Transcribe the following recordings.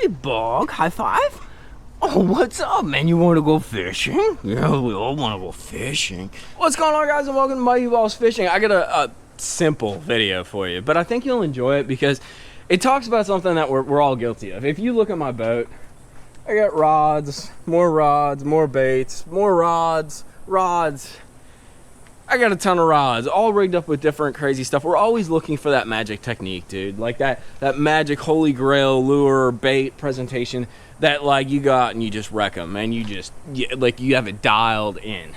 Hey, Bog, high five. Oh, what's up, man? You want to go fishing? Yeah, we all want to go fishing. What's going on, guys, and welcome to mikeybalzz Fishing. I got a simple video for you, but I think you'll enjoy it because it talks about something that we're all guilty of. If you look at my boat, I got rods, more baits, more rods. I got a ton of rods, all rigged up with different crazy stuff. We're always looking for that magic technique, dude. Like that magic holy grail lure bait presentation that like you got and you just wreck them and you have it dialed in.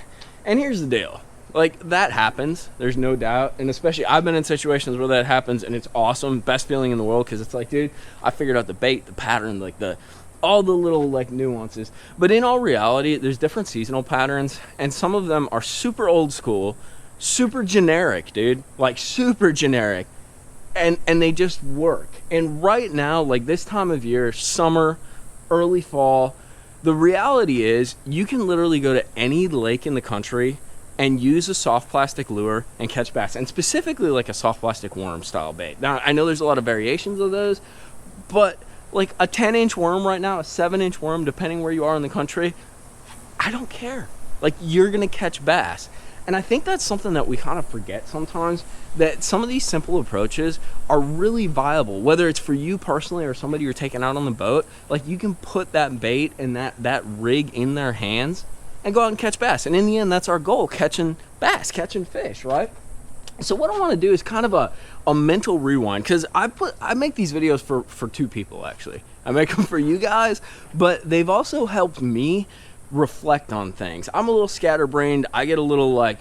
And here's the deal. Like, that happens, there's no doubt, and especially I've been in situations where that happens and it's awesome, best feeling in the world, because it's like, dude, I figured out the bait, the pattern, like all the little like nuances. But in all reality, there's different seasonal patterns, and some of them are super old school, super generic, dude, like super generic, and they just work. And right now, like this time of year, summer, early fall, the reality is you can literally go to any lake in the country and use a soft plastic lure and catch bass, and specifically like a soft plastic worm style bait. Now, I know there's a lot of variations of those, but like a 10-inch worm right now, a 7-inch worm, depending where you are in the country, I don't care. Like, you're gonna catch bass. And I think that's something that we kind of forget sometimes, that some of these simple approaches are really viable, whether it's for you personally or somebody you're taking out on the boat. Like, you can put that bait and that rig in their hands and go out and catch bass. And in the end, that's our goal, catching bass, catching fish, right? So what I want to do is kind of a mental rewind, because I make these videos for two people, actually. I make them for you guys, but they've also helped me reflect on things. I'm a little scatterbrained. I get a little, like,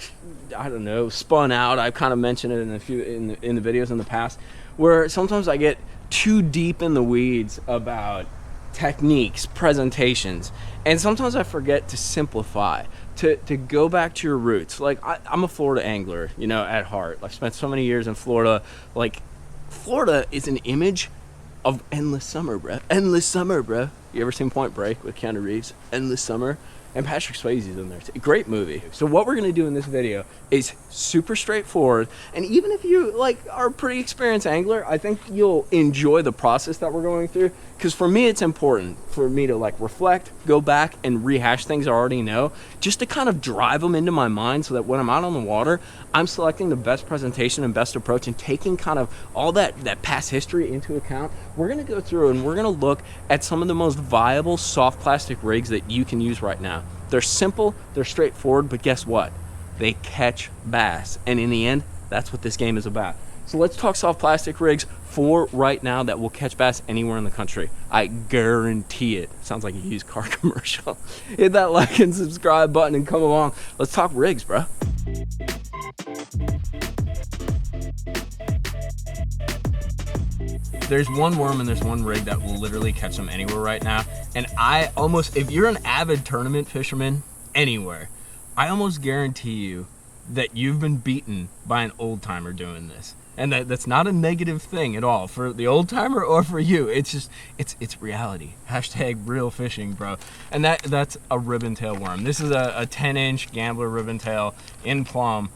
I don't know, spun out. I've kind of mentioned it in a few in the videos in the past, where sometimes I get too deep in the weeds about techniques, presentations, and sometimes I forget to simplify, to go back to your roots. Like, I'm a Florida angler, you know, at heart. I've spent so many years in Florida. Like, Florida is an image of endless summer, bro. Endless summer, bro. You ever seen Point Break with Keanu Reeves? Endless summer. And Patrick Swayze's in there. It's a great movie. So what we're going to do in this video is super straightforward. And even if you like are a pretty experienced angler, I think you'll enjoy the process that we're going through. Because for me, it's important for me to like reflect, go back and rehash things I already know, just to kind of drive them into my mind so that when I'm out on the water, I'm selecting the best presentation and best approach and taking kind of all that past history into account. We're going to go through and we're going to look at some of the most viable soft plastic rigs that you can use right now. They're simple, they're straightforward, but guess what? They catch bass. And in the end, that's what this game is about. So let's talk soft plastic rigs for right now that will catch bass anywhere in the country. I guarantee it. Sounds like a used car commercial. Hit that like and subscribe button and come along. Let's talk rigs, bro. There's one worm and there's one rig that will literally catch them anywhere right now. And if you're an avid tournament fisherman anywhere, I almost guarantee you that you've been beaten by an old timer doing this. And that's not a negative thing at all for the old timer or for you. It's just, it's reality. Hashtag real fishing, bro. And that's a ribbon tail worm. This is a 10-inch gambler ribbon tail in plum.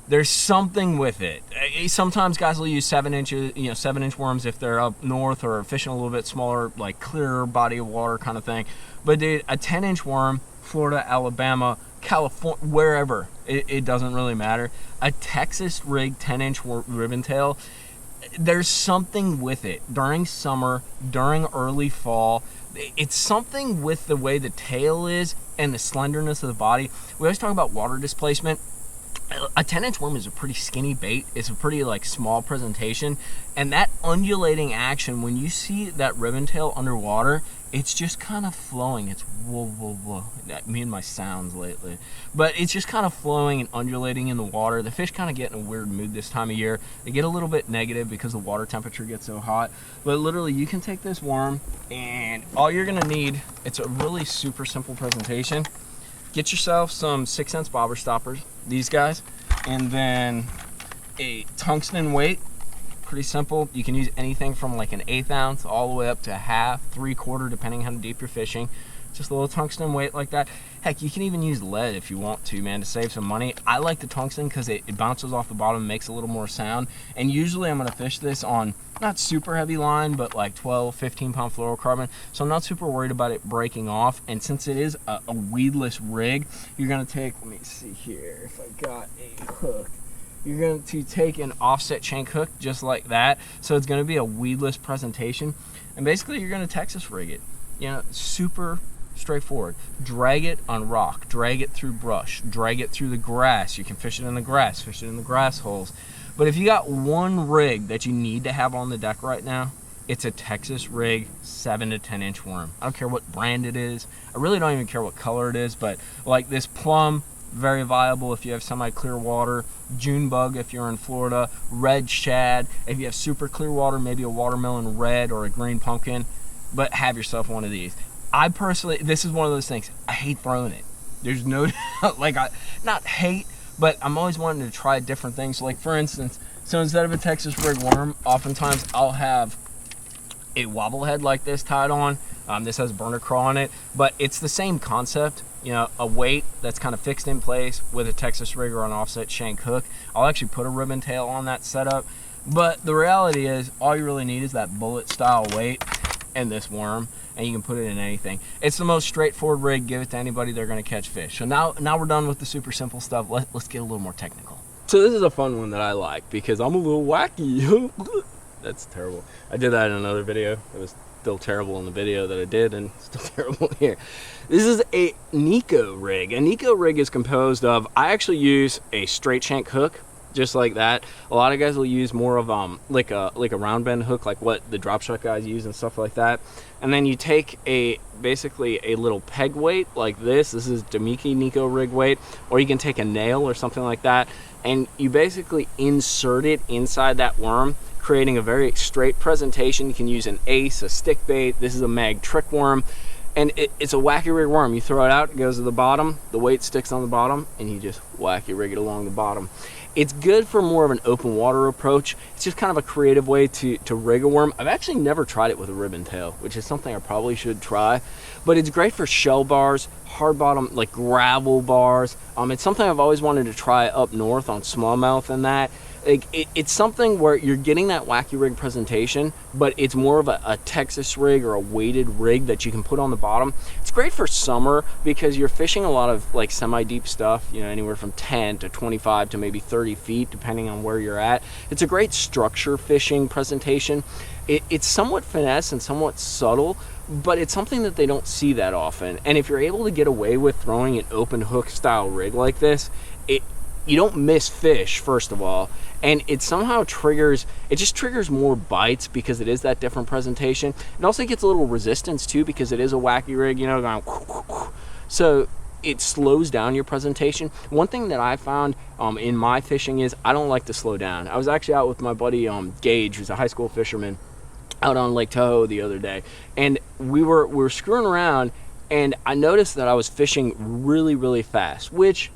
There's something with it. Sometimes guys will use 7-inch worms if they're up north or fishing a little bit smaller, like clearer body of water kind of thing. But dude, a 10-inch worm, Florida, Alabama, California, wherever, it doesn't really matter. A Texas rig 10-inch ribbon tail, there's something with it. During summer, during early fall, it's something with the way the tail is and the slenderness of the body. We always talk about water displacement. A 10-inch worm is a pretty skinny bait. It's a pretty like small presentation, and that undulating action, when you see that ribbon tail underwater, it's just kind of flowing. It's whoa, whoa, whoa. Me and my sounds lately. But it's just kind of flowing and undulating in the water. The fish kind of get in a weird mood this time of year. They get a little bit negative because the water temperature gets so hot. But literally, you can take this worm, and all you're gonna need, it's a really super simple presentation. Get yourself some 6-ounce bobber stoppers, these guys, and then a tungsten weight. Pretty simple. You can use anything from like an 1/8 ounce all the way up to 1/2, 3/4, depending how deep you're fishing. Just a little tungsten weight like that. Heck, you can even use lead if you want to, man, to save some money. I like the tungsten because it bounces off the bottom and makes a little more sound. And usually I'm going to fish this on not super heavy line, but like 12, 15 pound fluorocarbon. So I'm not super worried about it breaking off. And since it is a weedless rig, you're gonna take, let me see here if I got a hook. You're going to take an offset shank hook just like that. So it's gonna be a weedless presentation. And basically you're gonna Texas rig it. You know, super straightforward. Drag it on rock, drag it through brush, drag it through the grass. You can fish it in the grass, fish it in the grass holes. But if you got one rig that you need to have on the deck right now, it's a Texas rig 7 to 10 inch worm. I don't care what brand it is. I really don't even care what color it is, but like this plum, very viable if you have semi-clear water. June bug if you're in Florida. Red shad if you have super clear water, maybe a watermelon red or a green pumpkin. But have yourself one of these. I personally, this is one of those things, I hate throwing it. There's no, like, not hate, but I'm always wanting to try different things. Like for instance, so instead of a Texas rig worm, oftentimes I'll have a wobble head like this tied on. This has burner craw on it, but it's the same concept. You know, a weight that's kind of fixed in place with a Texas rig or an offset shank hook. I'll actually put a ribbon tail on that setup, but the reality is all you really need is that bullet style weight and this worm, and you can put it in anything. It's the most straightforward rig. Give it to anybody, they're gonna catch fish. So now we're done with the super simple stuff. Let's get a little more technical. So this is a fun one that I like because I'm a little wacky. That's terrible. I did that in another video. It was still terrible in the video that I did and still terrible here. This is a Neko rig. A Neko rig is composed of, I actually use a straight shank hook, just like that. A lot of guys will use more of like a round bend hook, like what the drop shot guys use and stuff like that. And then you take basically a little peg weight like this. This is Damiki Neko Rig weight, or you can take a nail or something like that, and you basically insert it inside that worm, creating a very straight presentation. You can use an ace, a stick bait. This is a mag trick worm, and it's a wacky rig worm. You throw it out, it goes to the bottom, the weight sticks on the bottom, and you just wacky rig it along the bottom. It's good for more of an open water approach. It's just kind of a creative way to rig a worm. I've actually never tried it with a ribbon tail, which is something I probably should try, but it's great for shell bars, hard bottom, like gravel bars. It's something I've always wanted to try up north on smallmouth and that. Like it's something where you're getting that wacky rig presentation, but it's more of a Texas rig or a weighted rig that you can put on the bottom. It's great for summer because you're fishing a lot of like semi-deep stuff, you know, anywhere from 10 to 25 to maybe 30 feet, depending on where you're at. It's a great structure fishing presentation. It's somewhat finesse and somewhat subtle, but it's something that they don't see that often. And if you're able to get away with throwing an open hook style rig like this, you don't miss fish, first of all, and it somehow triggers, it just triggers more bites because it is that different presentation. It also gets a little resistance too because it is a wacky rig, you know, going so it slows down your presentation. One thing that I found in my fishing is I don't like to slow down. I was actually out with my buddy Gage, who's a high school fisherman, out on Lake Tahoe the other day, and we were screwing around, and I noticed that I was fishing really, really fast, which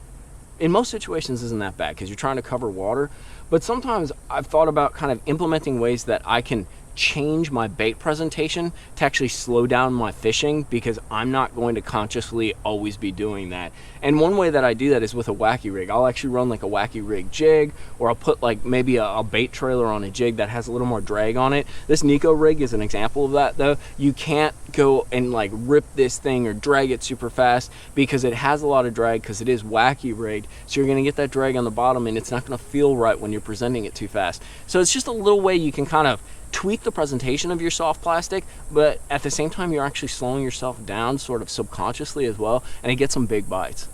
in most situations isn't that bad because you're trying to cover water. But sometimes I've thought about kind of implementing ways that I can change my bait presentation to actually slow down my fishing, because I'm not going to consciously always be doing that. And one way that I do that is with a wacky rig. I'll actually run like a wacky rig jig, or I'll put like maybe a bait trailer on a jig that has a little more drag on it. This Neko rig is an example of that though. You can't go and like rip this thing or drag it super fast because it has a lot of drag because it is wacky rigged. So you're gonna get that drag on the bottom and it's not gonna feel right when you're presenting it too fast. So it's just a little way you can kind of tweak the presentation of your soft plastic, but at the same time you're actually slowing yourself down sort of subconsciously as well, and it gets some big bites.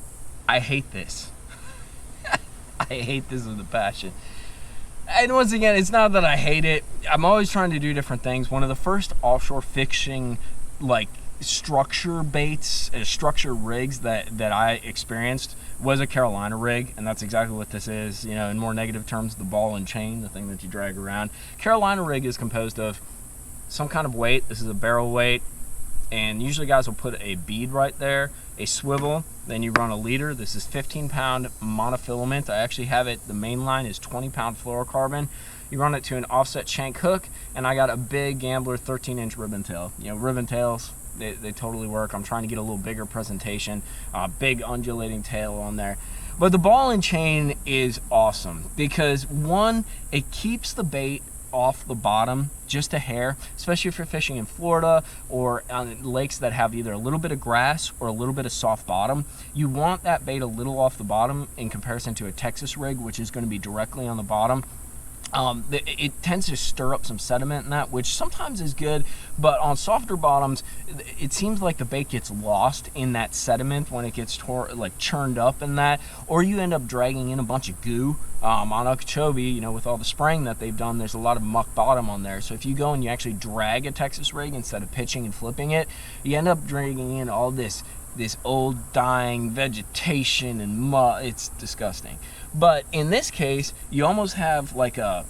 I hate this. I hate this with a passion. And once again, it's not that I hate it. I'm always trying to do different things. One of the first offshore fishing like structure baits, structure rigs that I experienced was a Carolina rig, and that's exactly what this is. You know, in more negative terms, the ball and chain, the thing that you drag around. Carolina rig is composed of some kind of weight. This is a barrel weight, and usually guys will put a bead right there, a swivel, then you run a leader. This is 15-pound monofilament. I actually have it, the main line is 20-pound fluorocarbon. You run it to an offset shank hook, and I got a big Gambler 13-inch ribbon tail. You know, ribbon tails, they totally work. I'm trying to get a little bigger presentation, big undulating tail on there. But the ball and chain is awesome because one, it keeps the bait off the bottom, just a hair, especially if you're fishing in Florida or on lakes that have either a little bit of grass or a little bit of soft bottom. You want that bait a little off the bottom in comparison to a Texas rig, which is going to be directly on the bottom. It tends to stir up some sediment in that, which sometimes is good, but on softer bottoms, it seems like the bait gets lost in that sediment when it gets churned up in that, or you end up dragging in a bunch of goo. On Okeechobee, you know, with all the spraying that they've done, there's a lot of muck bottom on there. So if you go and you actually drag a Texas rig instead of pitching and flipping it, you end up dragging in all this old dying vegetation and mud. It's disgusting. But in this case, you almost have like a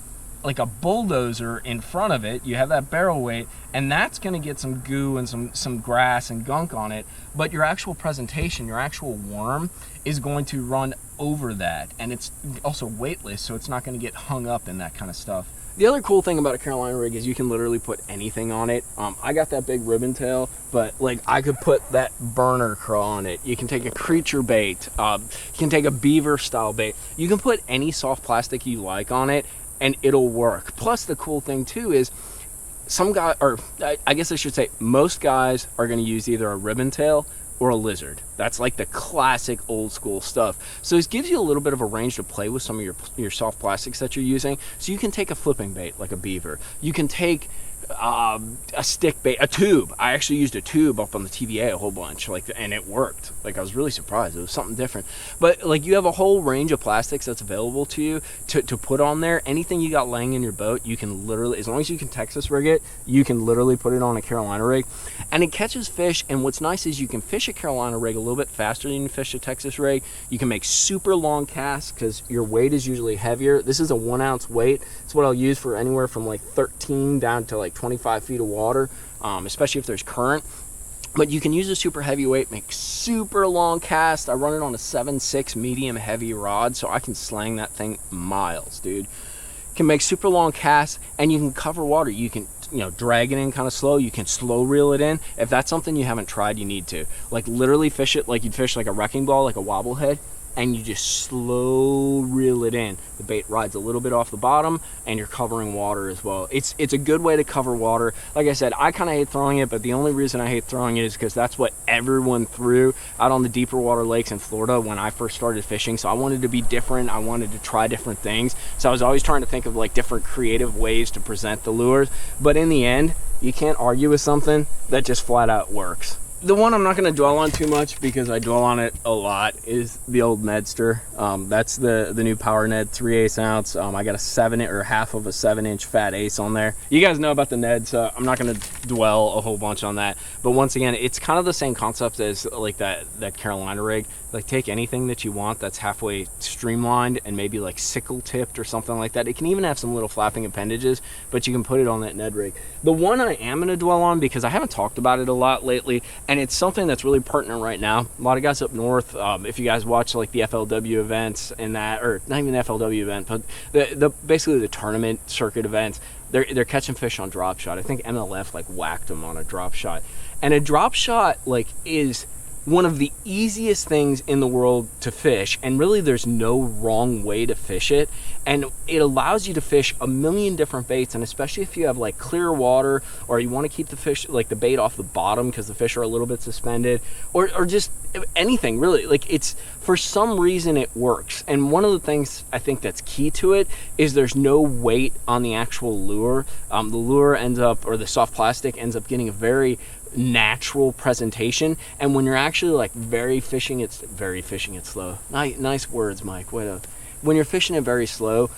bulldozer in front of it. You have that barrel weight, and that's going to get some goo and some grass and gunk on it, but your actual presentation, your actual worm, is going to run over that, and it's also weightless, so it's not going to get hung up in that kind of stuff. The other cool thing about a Carolina rig is you can literally put anything on it. I got that big ribbon tail, but like I could put that burner craw on it. You can take a creature bait. You can take a beaver style bait. You can put any soft plastic you like on it, and it'll work. Plus, the cool thing too is some guy, or I guess I should say, most guys are going to use either a ribbon tail or a lizard. That's like the classic old school stuff. So this gives you a little bit of a range to play with some of your soft plastics that you're using. So you can take a flipping bait like a beaver. You can take a stick bait, a tube. I actually used a tube up on the TVA a whole bunch, and it worked. Like, I was really surprised. It was something different. But like, you have a whole range of plastics that's available to you to put on there. Anything you got laying in your boat, you can literally, as long as you can Texas rig it, you can literally put it on a Carolina rig, and it catches fish. And what's nice is you can fish a Carolina rig a little bit faster than you fish a Texas rig. You can make super long casts because your weight is usually heavier. This is a 1 ounce weight. It's what I'll use for anywhere from like 13 down to like 25 feet of water, especially if there's current. But you can use a super heavy weight, make super long casts. I run it on a 7.6 medium heavy rod, so I can slang that thing miles, dude. Can make super long casts, and you can cover water. You can, you know, drag it in kind of slow. You can slow reel it in. If that's something you haven't tried, you need to. Like, literally fish it like you'd fish like a wrecking ball, like a wobblehead, and you just slow reel it in. The bait rides a little bit off the bottom, and you're covering water as well. It's a good way to cover water. Like I said, I kind of hate throwing it, but the only reason I hate throwing it is because that's what everyone threw out on the deeper water lakes in Florida when I first started fishing. So I wanted to be different. I wanted to try different things. So I was always trying to think of like different creative ways to present the lures. But in the end, you can't argue with something that just flat out works. The one I'm not going to dwell on too much because I dwell on it a lot is the old Nedster. That's the new Power Ned 3/8 ounce. I got a 7 or half of a 7-inch fat ace on there. You guys know about the Ned, so I'm not going to dwell a whole bunch on that. But once again, it's kind of the same concept as like that Carolina rig. Like, take anything that you want that's halfway streamlined and maybe like sickle tipped or something like that. It can even have some little flapping appendages, but you can put it on that Ned rig. The one I am going to dwell on, because I haven't talked about it a lot lately, and it's something that's really pertinent right now. A lot of guys up north, if you guys watch like the FLW events and that, or not even the FLW event, but basically the tournament circuit events, they're catching fish on drop shot. I think MLF like whacked them on a drop shot, and a drop shot like is one of the easiest things in the world to fish, and really there's no wrong way to fish it, and it allows you to fish a million different baits. And especially if you have like clear water, or you want to keep the fish, like the bait, off the bottom because the fish are a little bit suspended, or just anything really, like, it's, for some reason it works. And one of the things I think that's key to it is there's no weight on the actual lure. The lure ends up, or the soft plastic ends up getting a very natural presentation. And when you're actually like very fishing it slow, nice words, Mike, when you're fishing it very slow,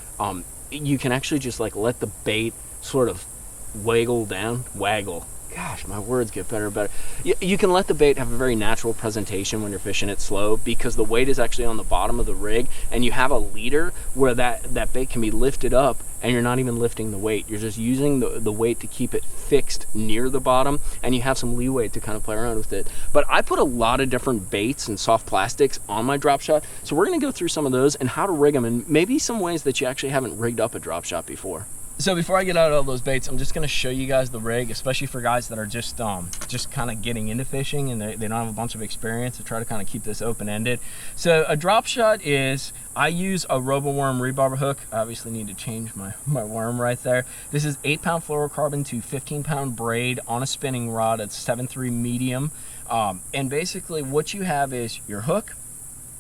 you can actually just like let the bait sort of waggle. Gosh, my words get better and better. You can let the bait have a very natural presentation when you're fishing it slow, because the weight is actually on the bottom of the rig, and you have a leader where that bait can be lifted up, and you're not even lifting the weight. You're just using the weight to keep it fixed near the bottom, and you have some leeway to kind of play around with it. But I put a lot of different baits and soft plastics on my drop shot, so we're going to go through some of those and how to rig them, and maybe some ways that you actually haven't rigged up a drop shot before. So before I get out of all those baits, I'm just going to show you guys the rig, especially for guys that are just kind of getting into fishing and they don't have a bunch of experience, to try to kind of keep this open-ended. So a drop shot is, I use a RoboWorm rebarb hook. I obviously need to change my worm right there. This is 8-pound fluorocarbon to 15-pound braid on a spinning rod at 7.3 medium. And basically what you have is your hook,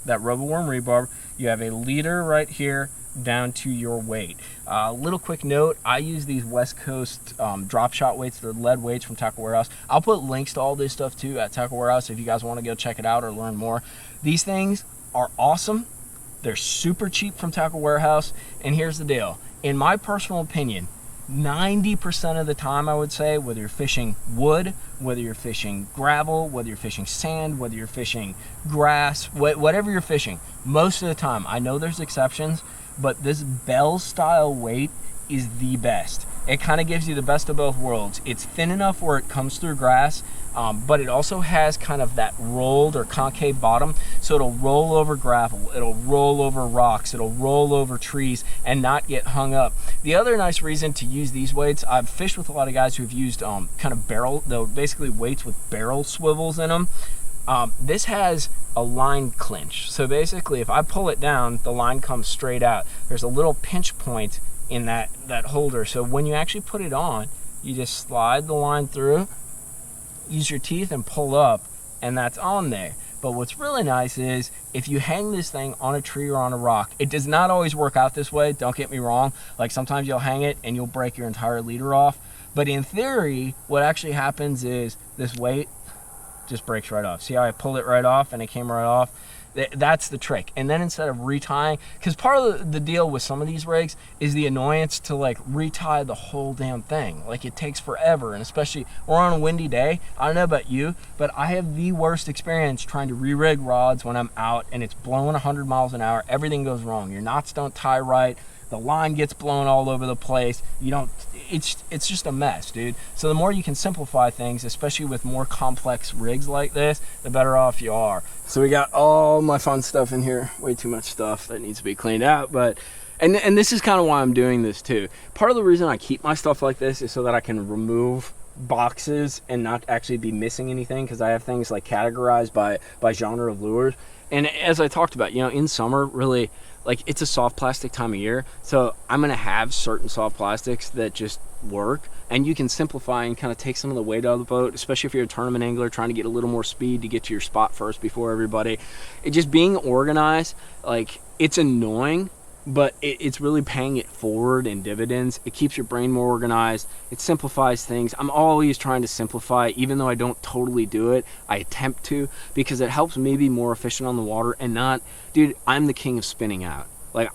that RoboWorm rebarb, you have a leader right here down to your weight. Little quick note, I use these West Coast drop shot weights. They're lead weights from Tackle Warehouse. I'll put links to all this stuff too at Tackle Warehouse if you guys want to go check it out or learn more. These things are awesome. They're super cheap from Tackle Warehouse, and here's the deal. In my personal opinion, 90% of the time, I would say, whether you're fishing wood, whether you're fishing gravel, whether you're fishing sand, whether you're fishing grass, whatever you're fishing, most of the time, I know there's exceptions, but this bell style weight is the best. It kind of gives you the best of both worlds. It's thin enough where it comes through grass, but it also has kind of that rolled or concave bottom, so it'll roll over gravel, it'll roll over rocks, it'll roll over trees and not get hung up. The other nice reason to use these weights, I've fished with a lot of guys who've used kind of basically weights with barrel swivels in them. This has a line clinch, so basically if I pull it down, the line comes straight out. There's a little pinch point in that holder, so when you actually put it on, you just slide the line through, use your teeth and pull up, and that's on there. But what's really nice is if you hang this thing on a tree or on a rock, it does not always work out this way, don't get me wrong. Like sometimes you'll hang it and you'll break your entire leader off, but in theory what actually happens is this weight just breaks right off. See how I pulled it right off and it came right off? That's the trick. And then instead of retying, because part of the deal with some of these rigs is the annoyance to like retie the whole damn thing. Like it takes forever, and especially we're on a windy day. I don't know about you, but I have the worst experience trying to re-rig rods when I'm out and it's blowing 100 miles an hour. Everything goes wrong. Your knots don't tie right. The line gets blown all over the place. It's just a mess, dude. So the more you can simplify things, especially with more complex rigs like this, the better off you are. So we got all my fun stuff in here. Way too much stuff that needs to be cleaned out, but and this is kind of why I'm doing this too. Part of the reason I keep my stuff like this is so that I can remove boxes and not actually be missing anything, because I have things like categorized by genre of lures. And as I talked about, in summer, really, like it's a soft plastic time of year, so I'm gonna have certain soft plastics that just work, and you can simplify and kind of take some of the weight out of the boat, especially if you're a tournament angler trying to get a little more speed to get to your spot first before everybody. It just being organized, like it's annoying, but it's really paying it forward in dividends. It keeps your brain more organized. It simplifies things. I'm always trying to simplify, even though I don't totally do it. I attempt to, because it helps me be more efficient on the water and not, dude, I'm the king of spinning out. Like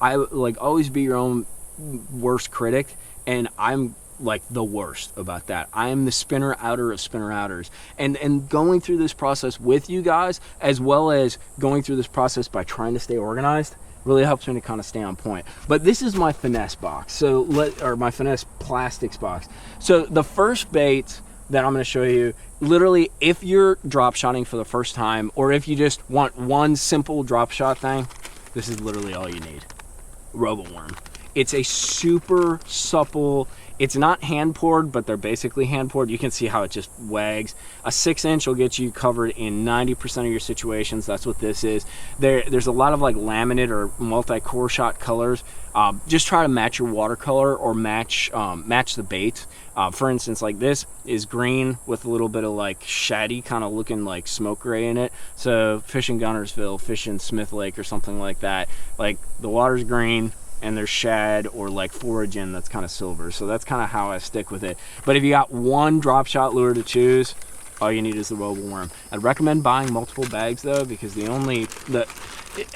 always be your own worst critic, and I'm like the worst about that. I am the spinner outer of spinner outers, and going through this process with you guys, as well as going through this process by trying to stay organized, really helps me to kind of stay on point. But this is my finesse box, or my finesse plastics box. So the first bait that I'm going to show you, literally, if you're drop shotting for the first time, or if you just want one simple drop shot thing, this is literally all you need. RoboWorm. It's a super supple, it's not hand poured, but they're basically hand poured. You can see how it just wags. A 6-inch will get you covered in 90% of your situations. That's what this is. There's a lot of like laminate or multi-core shot colors. Just try to match your watercolor or match the bait. For instance, like this is green with a little bit of like shaddy kind of looking like smoke gray in it. So fishing Gunnersville, fishing Smith Lake or something like that, like the water's green and there's shad or like foraging that's kind of silver. So that's kind of how I stick with it. But if you got one drop shot lure to choose, all you need is the RoboWorm. I'd recommend buying multiple bags though, because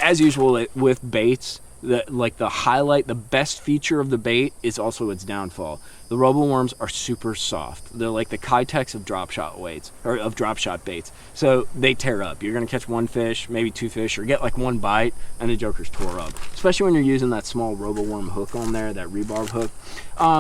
as usual with baits, the best feature of the bait is also its downfall. The RoboWorms are super soft. They're like the Kytex of drop shot weights, or of drop shot baits. So they tear up. You're gonna catch one fish, maybe two fish, or get like one bite, and the joker's tore up. Especially when you're using that small RoboWorm hook on there, that rebarb hook.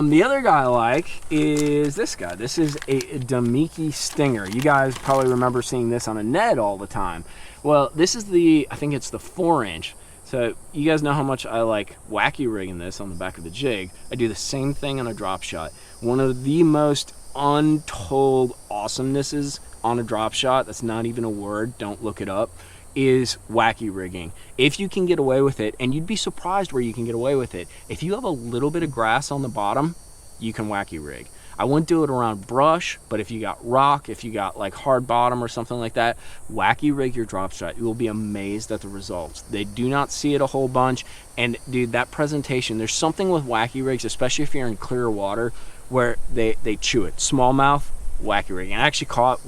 The other guy I like is this guy. This is a Damiki Stinger. You guys probably remember seeing this on a Ned all the time. Well, this is I think it's the 4-inch. So you guys know how much I like wacky rigging this on the back of the jig. I do the same thing on a drop shot. One of the most untold awesomenesses on a drop shot, that's not even a word, don't look it up, is wacky rigging. If you can get away with it, and you'd be surprised where you can get away with it, if you have a little bit of grass on the bottom, you can wacky rig. I wouldn't do it around brush, but if you got rock, if you got like hard bottom or something like that, wacky rig your drop shot. You will be amazed at the results. They do not see it a whole bunch, and dude, that presentation, there's something with wacky rigs, especially if you're in clear water, where they chew it. Smallmouth, wacky rig. And I actually caught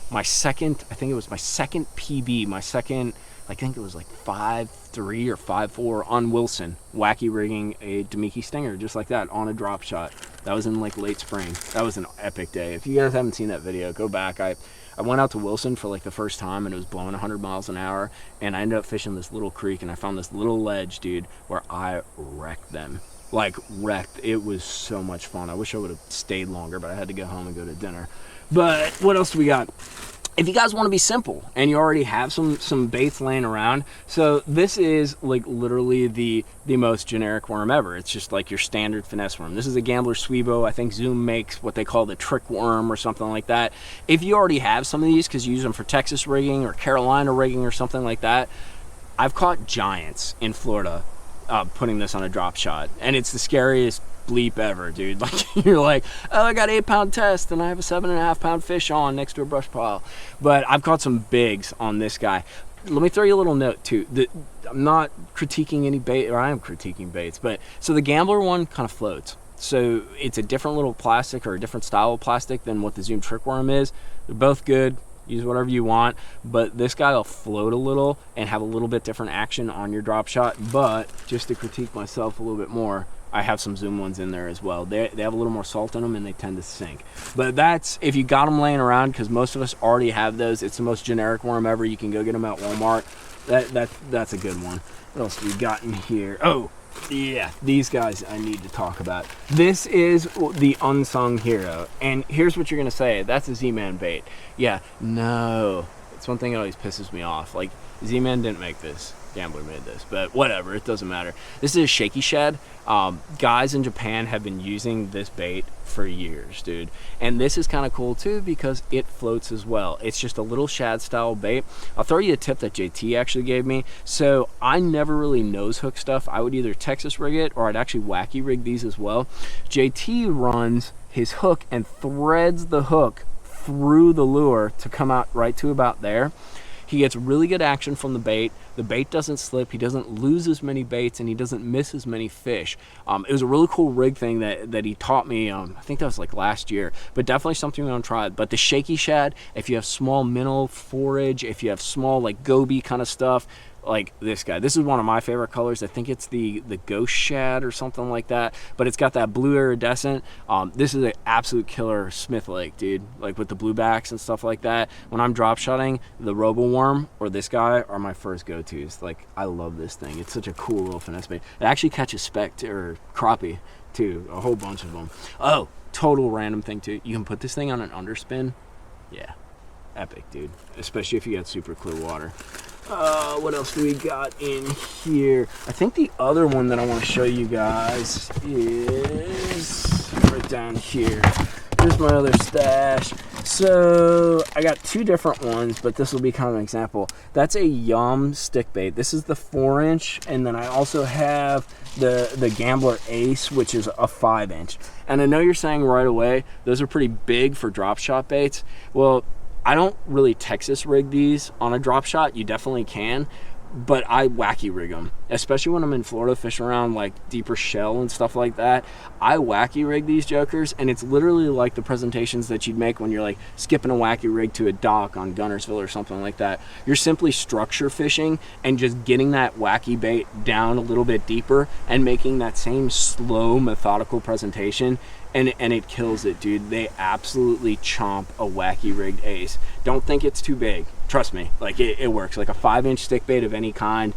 my second, I think it was my second PB, I think it was like 5.3 or 5.4 on Wilson, wacky rigging a Damiki Stinger just like that on a drop shot. That was in like late spring. That was an epic day. If you guys haven't seen that video, go back. I went out to Wilson for like the first time, and it was blowing 100 miles an hour, and I ended up fishing this little creek, and I found this little ledge, dude, where I wrecked them. Like wrecked. It was so much fun. I wish I would have stayed longer, but I had to go home and go to dinner. But what else do we got? If you guys want to be simple and you already have some baits laying around, so this is like literally the most generic worm ever. It's just like your standard finesse worm. This is a Gambler Sweevo. I think Zoom makes what they call the trick worm or something like that. If you already have some of these because you use them for Texas rigging or Carolina rigging or something like that, I've caught giants in Florida putting this on a drop shot, and it's the scariest bleep ever, dude. Like, you're like, oh, I got 8-pound test and I have a 7.5-pound fish on next to a brush pile. But I've caught some bigs on this guy. Let me throw you a little note too. I'm not critiquing any bait, or I am critiquing baits, but so the Gambler one kind of floats. So it's a different little plastic or a different style of plastic than what the Zoom trick worm is. They're both good. Use whatever you want, but this guy will float a little and have a little bit different action on your drop shot. But just to critique myself a little bit more, I have some Zoom ones in there as well. They have a little more salt in them and they tend to sink. But that's, if you got them laying around, because most of us already have those, it's the most generic worm ever. You can go get them at Walmart. That's a good one. What else do we got in here? Oh, yeah, these guys I need to talk about. This is the unsung hero, and here's what you're gonna say: that's a ZMan bait. Yeah, no, it's one thing that always pisses me off. Like, ZMan didn't make this, Gambler made this, but whatever, it doesn't matter. This is a Shaky Shad. Guys in Japan have been using this bait for years, dude, and this is kind of cool too because it floats as well. It's just a little shad style bait. I'll throw you a tip that JT actually gave me. So I never really nose hook stuff. I would either Texas rig it or I'd actually wacky rig these as well. JT runs his hook and threads the hook through the lure to come out right to about there. He gets really good action from the bait. The bait doesn't slip. He doesn't lose as many baits, and he doesn't miss as many fish. It was a really cool rig thing that he taught me. I think that was like last year, but definitely something we want to try. But the Shaky Shad, if you have small minnow forage, if you have small like goby kind of stuff, like this guy, this is one of my favorite colors. I think it's the ghost shad or something like that, but it's got that blue iridescent. This is an absolute killer Smith Lake, dude, like with the blue backs and stuff like that. When I'm drop shotting, the robo worm or this guy are my first go-tos. Like, I love this thing. It's such a cool little finesse bait. It actually catches speck or crappie too, a whole bunch of them. Oh, total random thing too, you can put this thing on an underspin. Yeah, epic, dude, especially if you got super clear water. What else do we got in here? I think the other one that I want to show you guys is right down here. Here's my other stash. So I got two different ones, but this will be kind of an example. That's a Yum stick bait. This is the 4-inch, and then I also have the Gambler Ace, which is a 5-inch. And I know you're saying right away, those are pretty big for drop shot baits. Well, I don't really Texas rig these on a drop shot. You definitely can, but I wacky rig them, especially when I'm in Florida fishing around like deeper shell and stuff like that. I wacky rig these jokers, and it's literally like the presentations that you'd make when you're like skipping a wacky rig to a dock on Gunnersville or something like that. You're simply structure fishing and just getting that wacky bait down a little bit deeper and making that same slow, methodical presentation. And it kills it, dude. They absolutely chomp a wacky rigged ace. Don't think it's too big. Trust me, like it works. Like a 5-inch stick bait of any kind,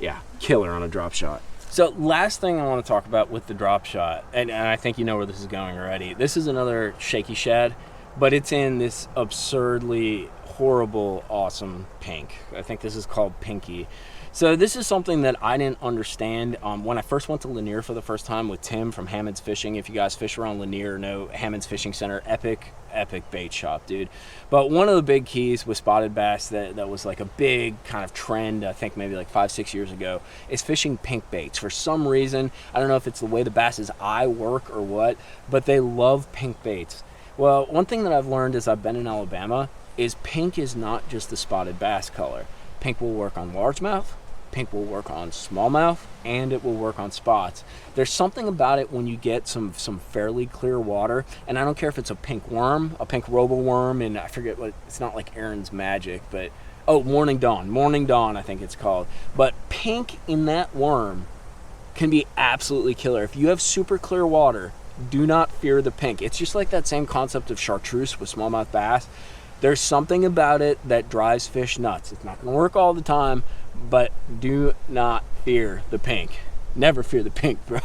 yeah, killer on a drop shot. So last thing I want to talk about with the drop shot, and I think you know where this is going already. This is another Shaky Shad, but it's in this absurdly horrible, awesome pink. I think this is called Pinky. So this is something that I didn't understand when I first went to Lanier for the first time with Tim from Hammond's Fishing. If you guys fish around Lanier, know Hammond's Fishing Center, epic bait shop, dude. But one of the big keys with spotted bass that was like a big kind of trend, I think maybe like 5-6 years ago, is fishing pink baits. For some reason, I don't know if it's the way the bass's eye work or what, but they love pink baits. Well, one thing that I've learned as I've been in Alabama is pink is not just the spotted bass color. Pink will work on largemouth, pink will work on smallmouth, and it will work on spots. There's something about it when you get some fairly clear water, and I don't care if it's a pink worm, a pink robo worm, and I forget what, it's not like Aaron's Magic, but oh, Morning Dawn I think it's called. But pink in that worm can be absolutely killer. If you have super clear water, do not fear the pink. It's just like that same concept of chartreuse with smallmouth bass. There's something about it that drives fish nuts. It's not gonna work all the time, but do not fear the pink. Never fear the pink, bro.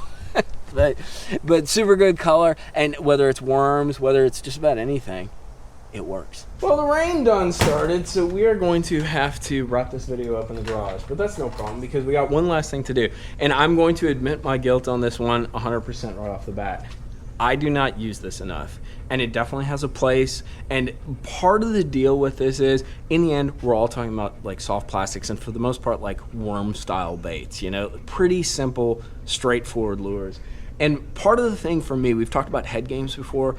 but super good color, and whether it's worms, whether it's just about anything, it works. Well, the rain done started, so we are going to have to wrap this video up in the garage, but that's no problem because we got one last thing to do, and I'm going to admit my guilt on this one 100% right off the bat. I do not use this enough, and it definitely has a place. And part of the deal with this is, in the end, we're all talking about like soft plastics, and for the most part, like worm style baits, you know, pretty simple, straightforward lures. And part of the thing for me, we've talked about head games before,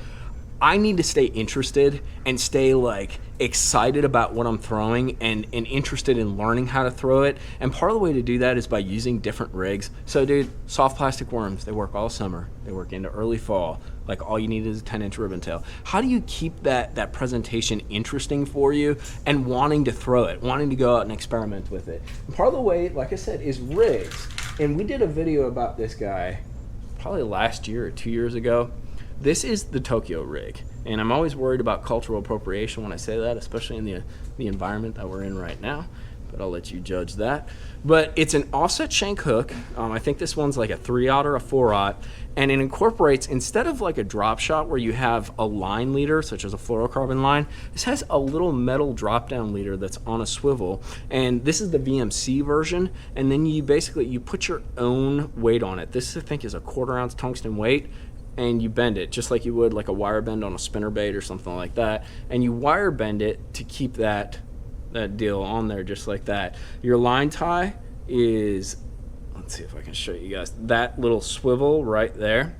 I need to stay interested and stay like excited about what I'm throwing and interested in learning how to throw it. And part of the way to do that is by using different rigs. So dude, soft plastic worms, they work all summer. They work into early fall. Like all you need is a 10-inch ribbon tail. How do you keep that presentation interesting for you and wanting to throw it, wanting to go out and experiment with it? And part of the way, like I said, is rigs. And we did a video about this guy probably last year or 2 years ago. This is the Tokyo rig, and I'm always worried about cultural appropriation when I say that, especially in the environment that we're in right now, but I'll let you judge that. But it's an offset shank hook. I think this one's like a 3/0 or a 4/0, and it incorporates, instead of like a drop shot where you have a line leader, such as a fluorocarbon line, this has a little metal drop down leader that's on a swivel, and this is the VMC version, and then you put your own weight on it. This I think is a 1/4 ounce tungsten weight, and you bend it just like you would like a wire bend on a spinnerbait or something like that, and you wire bend it to keep that deal on there just like that. Your line tie is, let's see if I can show you guys, that little swivel right there.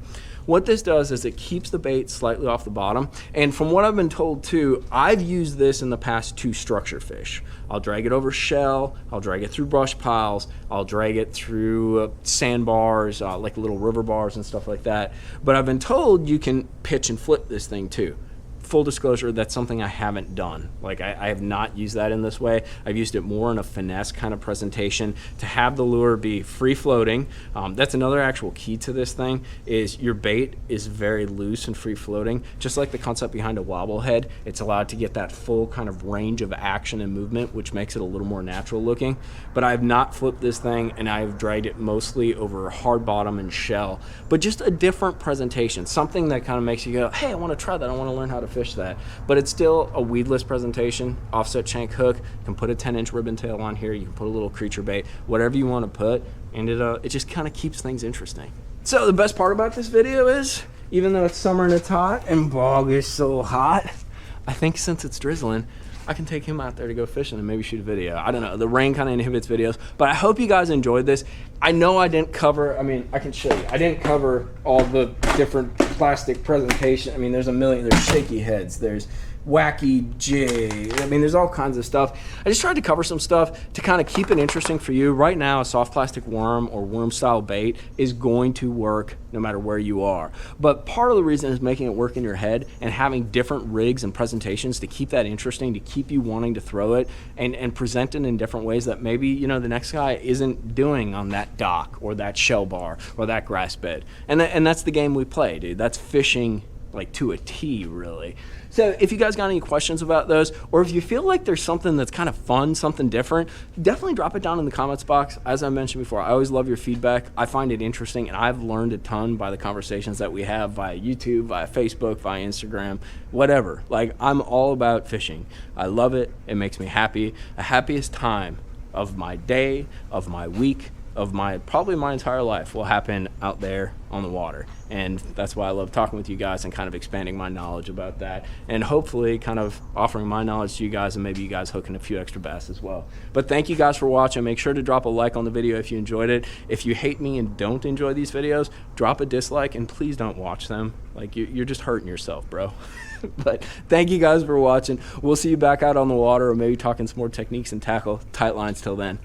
What this does is it keeps the bait slightly off the bottom, and from what I've been told too, I've used this in the past to structure fish. I'll drag it over shell, I'll drag it through brush piles, I'll drag it through sandbars, like little river bars and stuff like that. But I've been told you can pitch and flip this thing too. Full disclosure, that's something I haven't done. Like I have not used that in this way. I've used it more in a finesse kind of presentation to have the lure be free floating. That's another actual key to this thing, is your bait is very loose and free floating. Just like the concept behind a wobble head, it's allowed to get that full kind of range of action and movement, which makes it a little more natural looking. But I've not flipped this thing, and I've dragged it mostly over hard bottom and shell. But just a different presentation, something that kind of makes you go, hey, I want to try that, I want to learn how to fish that. But it's still a weedless presentation, offset shank hook. You can put a 10-inch ribbon tail on here, you can put a little creature bait, whatever you want to put, and it just kind of keeps things interesting. So the best part about this video is, even though it's summer and it's hot, and Bog is so hot, I think since it's drizzling, I can take him out there to go fishing and maybe shoot a video. I don't know, the rain kind of inhibits videos, but I hope you guys enjoyed this. I know I didn't cover, I mean, I can show you, I didn't cover all the different plastic presentation. I mean, there's a million, there's shaky heads, there's wacky jig, I mean, there's all kinds of stuff. I just tried to cover some stuff to kind of keep it interesting for you. Right now, a soft plastic worm or worm style bait is going to work no matter where you are. But part of the reason is making it work in your head and having different rigs and presentations to keep that interesting, to keep you wanting to throw it and present it in different ways that maybe, you know, the next guy isn't doing on that dock or that shell bar or that grass bed. And that's the game we play, dude. That's fishing like to a T, really. So if you guys got any questions about those, or if you feel like there's something that's kind of fun, something different, definitely drop it down in the comments box. As I mentioned before, I always love your feedback. I find it interesting, and I've learned a ton by the conversations that we have via YouTube, via Facebook, via Instagram, whatever. Like, I'm all about fishing. I love it. It makes me happy. The happiest time of my day, of my week, of my probably my entire life will happen out there on the water. And that's why I love talking with you guys and kind of expanding my knowledge about that, and hopefully kind of offering my knowledge to you guys, and maybe you guys hooking a few extra bass as well. But thank you guys for watching. Make sure to drop a like on the video if you enjoyed it. If you hate me and don't enjoy these videos, drop a dislike, and please don't watch them. Like, you're just hurting yourself, bro. But thank you guys for watching. We'll see you back out on the water, or maybe talking some more techniques and tackle. Tight lines till then.